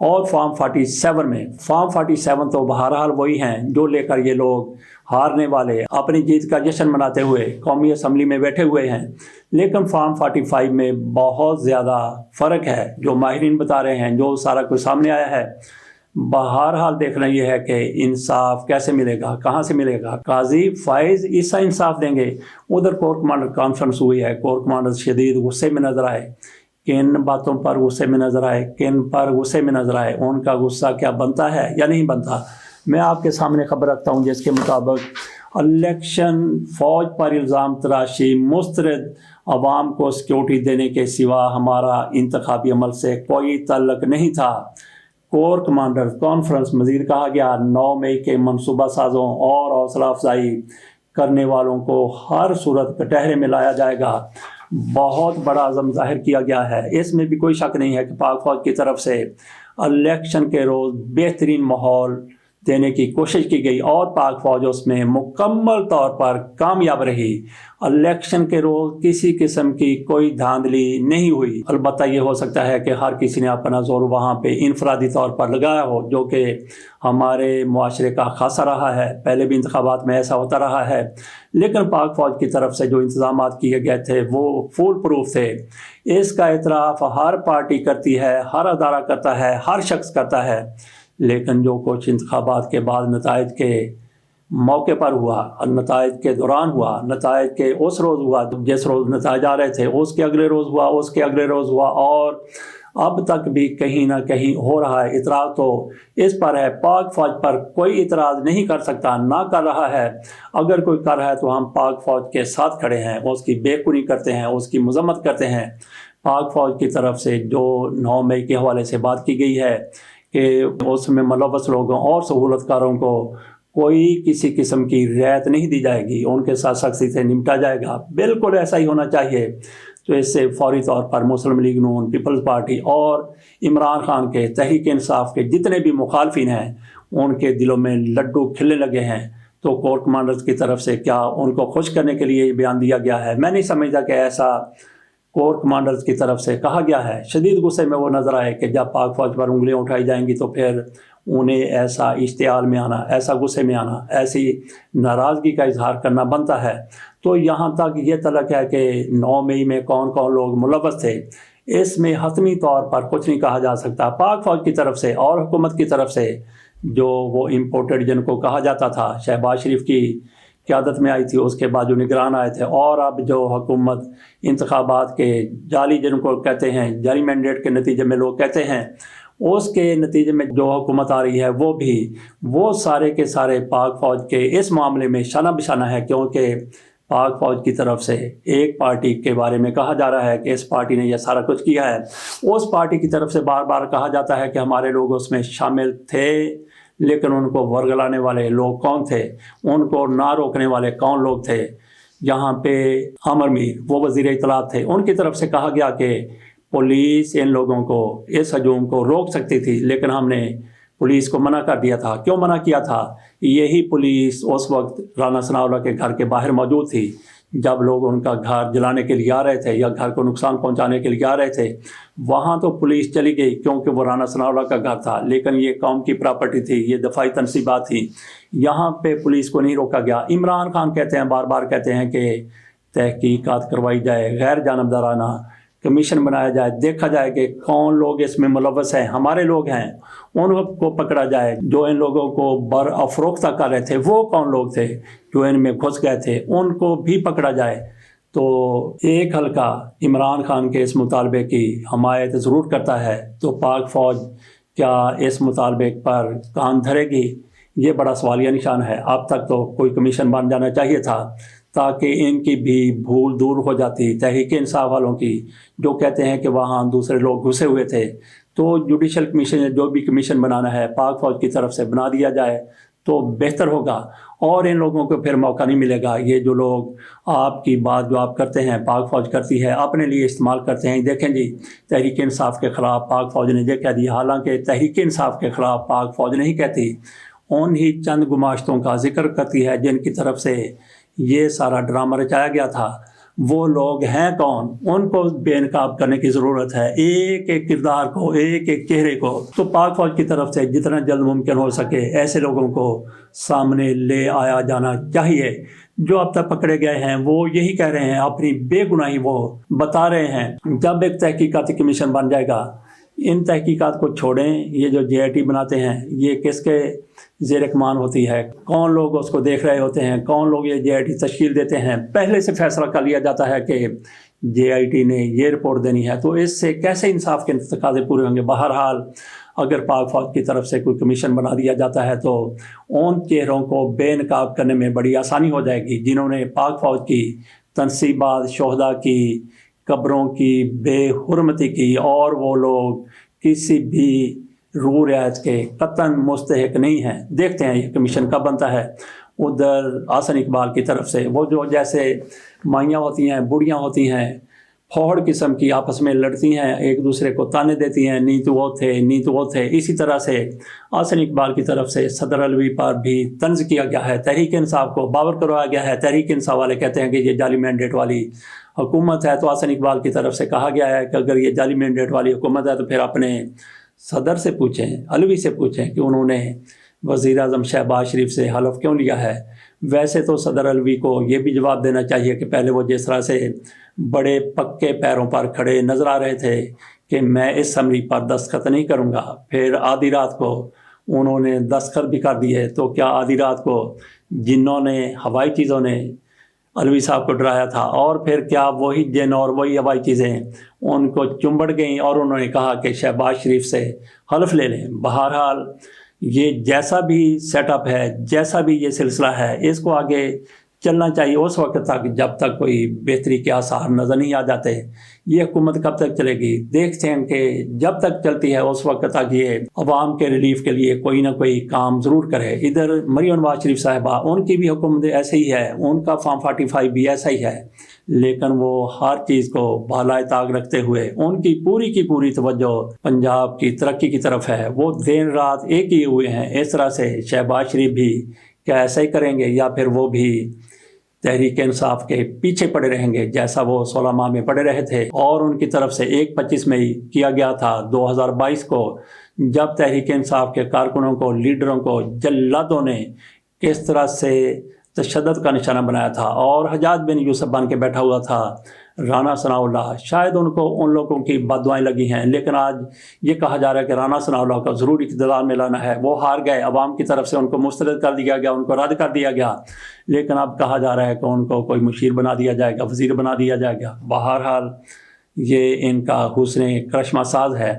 اور فارم 47 میں، فارم 47 تو بہرحال وہی ہیں جو لے کر یہ لوگ ہارنے والے اپنی جیت کا جشن مناتے ہوئے قومی اسمبلی میں بیٹھے ہوئے ہیں، لیکن فارم 45 میں بہت زیادہ فرق ہے جو ماہرین بتا رہے ہیں، جو سارا کچھ سامنے آیا ہے۔ بہرحال دیکھنا یہ ہے کہ انصاف کیسے ملے گا، کہاں سے ملے گا۔ قاضی فائز عیسیٰ انصاف دیں گے۔ ادھر کور کمانڈر کانفرنس ہوئی ہے، کور کمانڈر شدید غصے میں نظر آئے، کن باتوں پر غصے میں نظر آئے، کن پر غصے میں نظر آئے، ان کا غصہ کیا بنتا ہے یا نہیں بنتا۔ میں آپ کے سامنے خبر رکھتا ہوں جس کے مطابق الیکشن فوج پر الزام تراشی، مسترد عوام کو سیکیورٹی دینے کے سوا ہمارا انتخابی عمل سے کوئی تعلق نہیں تھا۔ کور کمانڈر کانفرنس مزید کہا گیا 9 مئی کے منصوبہ سازوں اور حوصلہ افزائی کرنے والوں کو ہر صورت کٹہرے میں لایا جائے گا۔ بہت بڑا عزم ظاہر کیا گیا ہے، اس میں بھی کوئی شک نہیں ہے کہ پاک فوج کی طرف سے الیکشن کے روز بہترین ماحول دینے کی کوشش کی گئی اور پاک فوج اس میں مکمل طور پر کامیاب رہی۔ الیکشن کے روز کسی قسم کی کوئی دھاندلی نہیں ہوئی۔ البتہ یہ ہو سکتا ہے کہ ہر کسی نے اپنا زور وہاں پہ انفرادی طور پر لگایا ہو، جو کہ ہمارے معاشرے کا خاصہ رہا ہے، پہلے بھی انتخابات میں ایسا ہوتا رہا ہے، لیکن پاک فوج کی طرف سے جو انتظامات کیے گئے تھے وہ فول پروف تھے۔ اس کا اعتراف ہر پارٹی کرتی ہے، ہر ادارہ کرتا ہے، ہر شخص کرتا ہے، لیکن جو کچھ انتخابات کے بعد نتائج کے موقع پر ہوا، نتائج کے دوران ہوا، نتائج کے اس روز ہوا جس روز نتائج آ رہے تھے، اس کے اگلے روز ہوا، اس کے اگلے روز ہوا، اور اب تک بھی کہیں نہ کہیں ہو رہا ہے۔ اعتراض تو اس پر ہے، پاک فوج پر کوئی اعتراض نہیں کر سکتا، نہ کر رہا ہے۔ اگر کوئی کر رہا ہے تو ہم پاک فوج کے ساتھ کھڑے ہیں، اس کی بے کنی کرتے ہیں، اس کی مذمت کرتے ہیں۔ پاک فوج کی طرف سے جو 9 مئی کے حوالے سے بات کی گئی ہے کہ اس میں ملوث لوگوں اور سہولت کاروں کو کوئی کسی قسم کی رعایت نہیں دی جائے گی، ان کے ساتھ سختی سے نمٹا جائے گا، بالکل ایسا ہی ہونا چاہیے۔ تو اس سے فوری طور پر مسلم لیگ نون، پیپلز پارٹی اور عمران خان کے تحریک انصاف کے جتنے بھی مخالفین ہیں ان کے دلوں میں لڈو کھلنے لگے ہیں۔ تو کور کمانڈرز کی طرف سے کیا ان کو خوش کرنے کے لیے یہ بیان دیا گیا ہے؟ میں نہیں سمجھتا کہ ایسا کور کمانڈرز کی طرف سے کہا گیا ہے۔ شدید غصے میں وہ نظر آئے کہ جب پاک فوج پر انگلیاں اٹھائی جائیں گی تو پھر انہیں ایسا اشتعال میں آنا، ایسا غصے میں آنا، ایسی ناراضگی کا اظہار کرنا بنتا ہے۔ تو یہاں تک یہ تعلق ہے کہ 9 مئی میں کون کون لوگ ملوث تھے، اس میں حتمی طور پر کچھ نہیں کہا جا سکتا۔ پاک فوج کی طرف سے اور حکومت کی طرف سے جو وہ امپورٹڈ جن کو کہا جاتا تھا، شہباز شریف کی قیادت میں آئی تھی، اس کے بعد جو نگران آئے تھے، اور اب جو حکومت انتخابات کے جعلی جن کو کہتے ہیں، جعلی مینڈیٹ کے نتیجے میں لوگ کہتے ہیں، اس کے نتیجے میں جو حکومت آ رہی ہے وہ سارے کے سارے پاک فوج کے اس معاملے میں شانہ بشانہ ہے، کیونکہ پاک فوج کی طرف سے ایک پارٹی کے بارے میں کہا جا رہا ہے کہ اس پارٹی نے یہ سارا کچھ کیا ہے، اس پارٹی کی طرف سے بار بار کہا جاتا ہے کہ ہمارے لوگ اس میں شامل تھے، لیکن ان کو ورگلانے والے لوگ کون تھے، ان کو نہ روکنے والے کون لوگ تھے۔ یہاں پہ عامر میر وہ وزیر اطلاعات تھے، ان کی طرف سے کہا گیا کہ پولیس ان لوگوں کو، اس ہجوم کو روک سکتی تھی، لیکن ہم نے پولیس کو منع کر دیا تھا۔ کیوں منع کیا تھا؟ یہی پولیس اس وقت رانا ثناءاللہ کے گھر کے باہر موجود تھی جب لوگ ان کا گھر جلانے کے لیے آ رہے تھے یا گھر کو نقصان پہنچانے کے لیے آ رہے تھے۔ وہاں تو پولیس چلی گئی کیونکہ وہ رانا ثناءاللہ کا گھر تھا، لیکن یہ قوم کی پراپرٹی تھی، یہ دفاعی تنصیبات تھیں، یہاں پہ پولیس کو نہیں روکا گیا۔ عمران خان کہتے ہیں، بار بار کہتے ہیں کہ تحقیقات کروائی جائے، غیر جانبدارانہ کمیشن بنایا جائے، دیکھا جائے کہ کون لوگ اس میں ملوث ہیں، ہمارے لوگ ہیں، ان کو پکڑا جائے۔ جو ان لوگوں کو برافروختہ کر رہے تھے وہ کون لوگ تھے، جو ان میں گھس گئے تھے، ان کو بھی پکڑا جائے۔ تو ایک حلقہ عمران خان کے اس مطالبے کی حمایت ضرور کرتا ہے، تو پاک فوج کیا اس مطالبے پر کان دھرے گی؟ یہ بڑا سوالیہ نشان ہے۔ اب تک تو کوئی کمیشن بن جانا چاہیے تھا تاکہ ان کی بھی بھول دور ہو جاتی، تحریک انصاف والوں کی، جو کہتے ہیں کہ وہاں دوسرے لوگ گھسے ہوئے تھے۔ تو جوڈیشل کمیشن یا جو بھی کمیشن بنانا ہے پاک فوج کی طرف سے بنا دیا جائے تو بہتر ہوگا، اور ان لوگوں کو پھر موقع نہیں ملے گا۔ یہ جو لوگ آپ کی بات جو آپ کرتے ہیں، پاک فوج کرتی ہے، اپنے لیے استعمال کرتے ہیں۔ دیکھیں جی، تحریک انصاف کے خلاف پاک فوج نے یہ کہہ دیا، حالانکہ تحریک انصاف کے خلاف پاک فوج نہیں کہتی، انہی چند گماشتوں کا ذکر کرتی ہے جن کی طرف سے یہ سارا ڈرامہ رچایا گیا تھا۔ وہ لوگ ہیں کون، ان کو بے نقاب کرنے کی ضرورت ہے، ایک ایک کردار کو، ایک ایک چہرے کو۔ تو پاک فوج کی طرف سے جتنا جلد ممکن ہو سکے ایسے لوگوں کو سامنے لے آیا جانا چاہیے۔ جو اب تک پکڑے گئے ہیں وہ یہی کہہ رہے ہیں، اپنی بے گناہی وہ بتا رہے ہیں۔ جب ایک تحقیقاتی کمیشن بن جائے گا، ان تحقیقات کو چھوڑیں، یہ جو جے آئی ٹی بناتے ہیں یہ کس کے زیر کمان ہوتی ہے، کون لوگ اس کو دیکھ رہے ہوتے ہیں، کون لوگ یہ جے آئی ٹی تشکیل دیتے ہیں، پہلے سے فیصلہ کر لیا جاتا ہے کہ جے آئی ٹی نے یہ رپورٹ دینی ہے، تو اس سے کیسے انصاف کے تقاضے پورے ہوں گے؟ بہرحال اگر پاک فوج کی طرف سے کوئی کمیشن بنا دیا جاتا ہے تو ان چہروں کو بے نقاب کرنے میں بڑی آسانی ہو جائے گی، جنہوں نے پاک فوج کی تنصیبات، شہداء کی قبروں کی بے حرمتی کی، اور وہ لوگ کسی بھی روح رعایت کے قطعاً مستحق نہیں ہیں۔ دیکھتے ہیں یہ کمیشن کب بنتا ہے۔ ادھر حسن اقبال کی طرف سے وہ جو جیسے مائیاں ہوتی ہیں، بڑھیاں ہوتی ہیں، پھوڑ قسم کی آپس میں لڑتی ہیں، ایک دوسرے کو تانے دیتی ہیں، نہیں تو وہ تھے، نہیں تو وہ تھے، اسی طرح سے حسن اقبال کی طرف سے صدر علوی پر بھی طنز کیا گیا ہے، تحریک انصاف کو باور کروایا گیا ہے۔ تحریک انصاف والے کہتے ہیں کہ یہ جعلی مینڈیٹ والی حکومت ہے، تو حسن اقبال کی طرف سے کہا گیا ہے کہ اگر یہ جعلی مینڈیٹ والی حکومت ہے تو پھر اپنے صدر سے پوچھیں، علوی سے پوچھیں کہ انہوں نے وزیر اعظم شہباز شریف سے حلف کیوں لیا ہے۔ ویسے تو صدر علوی کو یہ بھی جواب دینا چاہیے کہ پہلے وہ جس طرح سے بڑے پکے پیروں پر کھڑے نظر آ رہے تھے کہ میں اس سمری پر دستخط نہیں کروں گا، پھر آدھی رات کو انہوں نے دستخط بھی کر دیے، تو کیا آدھی رات کو جنوں نے، ہوائی چیزوں نے علوی صاحب کو ڈرایا تھا، اور پھر کیا وہی جن اور وہی ہوائی چیزیں ان کو چنبڑ گئیں اور انہوں نے کہا کہ شہباز شریف سے حلف لے لیں۔ بہرحال یہ جیسا بھی سیٹ اپ ہے، جیسا بھی یہ سلسلہ ہے، اس کو آگے چلنا چاہیے اس وقت تک جب تک کوئی بہتری کے آثار نظر نہیں آ جاتے۔ یہ حکومت کب تک چلے گی؟ دیکھتے ہیں کہ جب تک چلتی ہے اس وقت تک یہ عوام کے ریلیف کے لیے کوئی نہ کوئی کام ضرور کرے۔ ادھر مریم نواز شریف صاحبہ، ان کی بھی حکومت ایسے ہی ہے، ان کا فارم 45 بھی ایسا ہی ہے، لیکن وہ ہر چیز کو بالائے طاق رکھتے ہوئے ان کی پوری توجہ پنجاب کی ترقی کی طرف ہے۔ وہ دن رات ایک ہی ہوئے ہیں۔ اس طرح سے شہباز شریف بھی کیا ایسا ہی کریں گے، یا پھر وہ بھی تحریک انصاف کے پیچھے پڑے رہیں گے جیسا وہ 16 ماہ میں پڑے رہے تھے؟ اور ان کی طرف سے 25 مئی کیا گیا تھا 2022 کو، جب تحریک انصاف کے کارکنوں کو، لیڈروں کو جلادوں نے کس طرح سے تشدد کا نشانہ بنایا تھا، اور حجاج بن یوسف بن کے بیٹھا ہوا تھا رانا ثناءاللہ۔ شاید ان کو ان لوگوں کی بد دعائیں لگی ہیں، لیکن آج یہ کہا جا رہا ہے کہ رانا ثناءاللہ کا ضرور اقتدار میں لانا ہے۔ وہ ہار گئے، عوام کی طرف سے ان کو مسترد کر دیا گیا، ان کو رد کر دیا گیا، لیکن اب کہا جا رہا ہے کہ ان کو کوئی مشیر بنا دیا جائے گا، وزیر بنا دیا جائے گا۔ بہرحال یہ ان کا حسن کرشمہ ساز ہے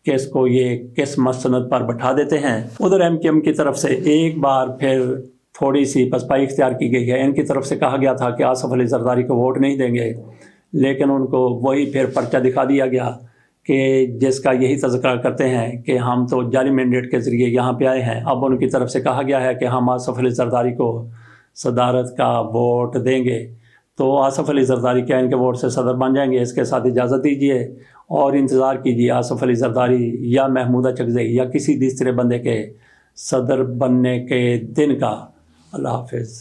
کہ اس کو یہ کس مسند پر بٹھا دیتے ہیں۔ ادھر ایم کیو ایم کی طرف سے ایک بار پھر تھوڑی سی پسپائی اختیار کی گئی ہے۔ ان کی طرف سے کہا گیا تھا کہ آصف علی زرداری کو ووٹ نہیں دیں گے، لیکن ان کو وہی پھر پرچہ دکھا دیا گیا کہ جس کا یہی تذکرہ کرتے ہیں کہ ہم تو جعلی مینڈیٹ کے ذریعے یہاں پہ آئے ہیں۔ اب ان کی طرف سے کہا گیا ہے کہ ہم آصف علی زرداری کو صدارت کا ووٹ دیں گے، تو آصف علی زرداری کیا ان کے ووٹ سے صدر بن جائیں گے؟ اس کے ساتھ اجازت دیجیے اور انتظار کیجیے آصف علی زرداری یا محمودہ چکزئی یا کسی تیسرے بندے کے صدر بننے کے دن کا۔ اللہ حافظ۔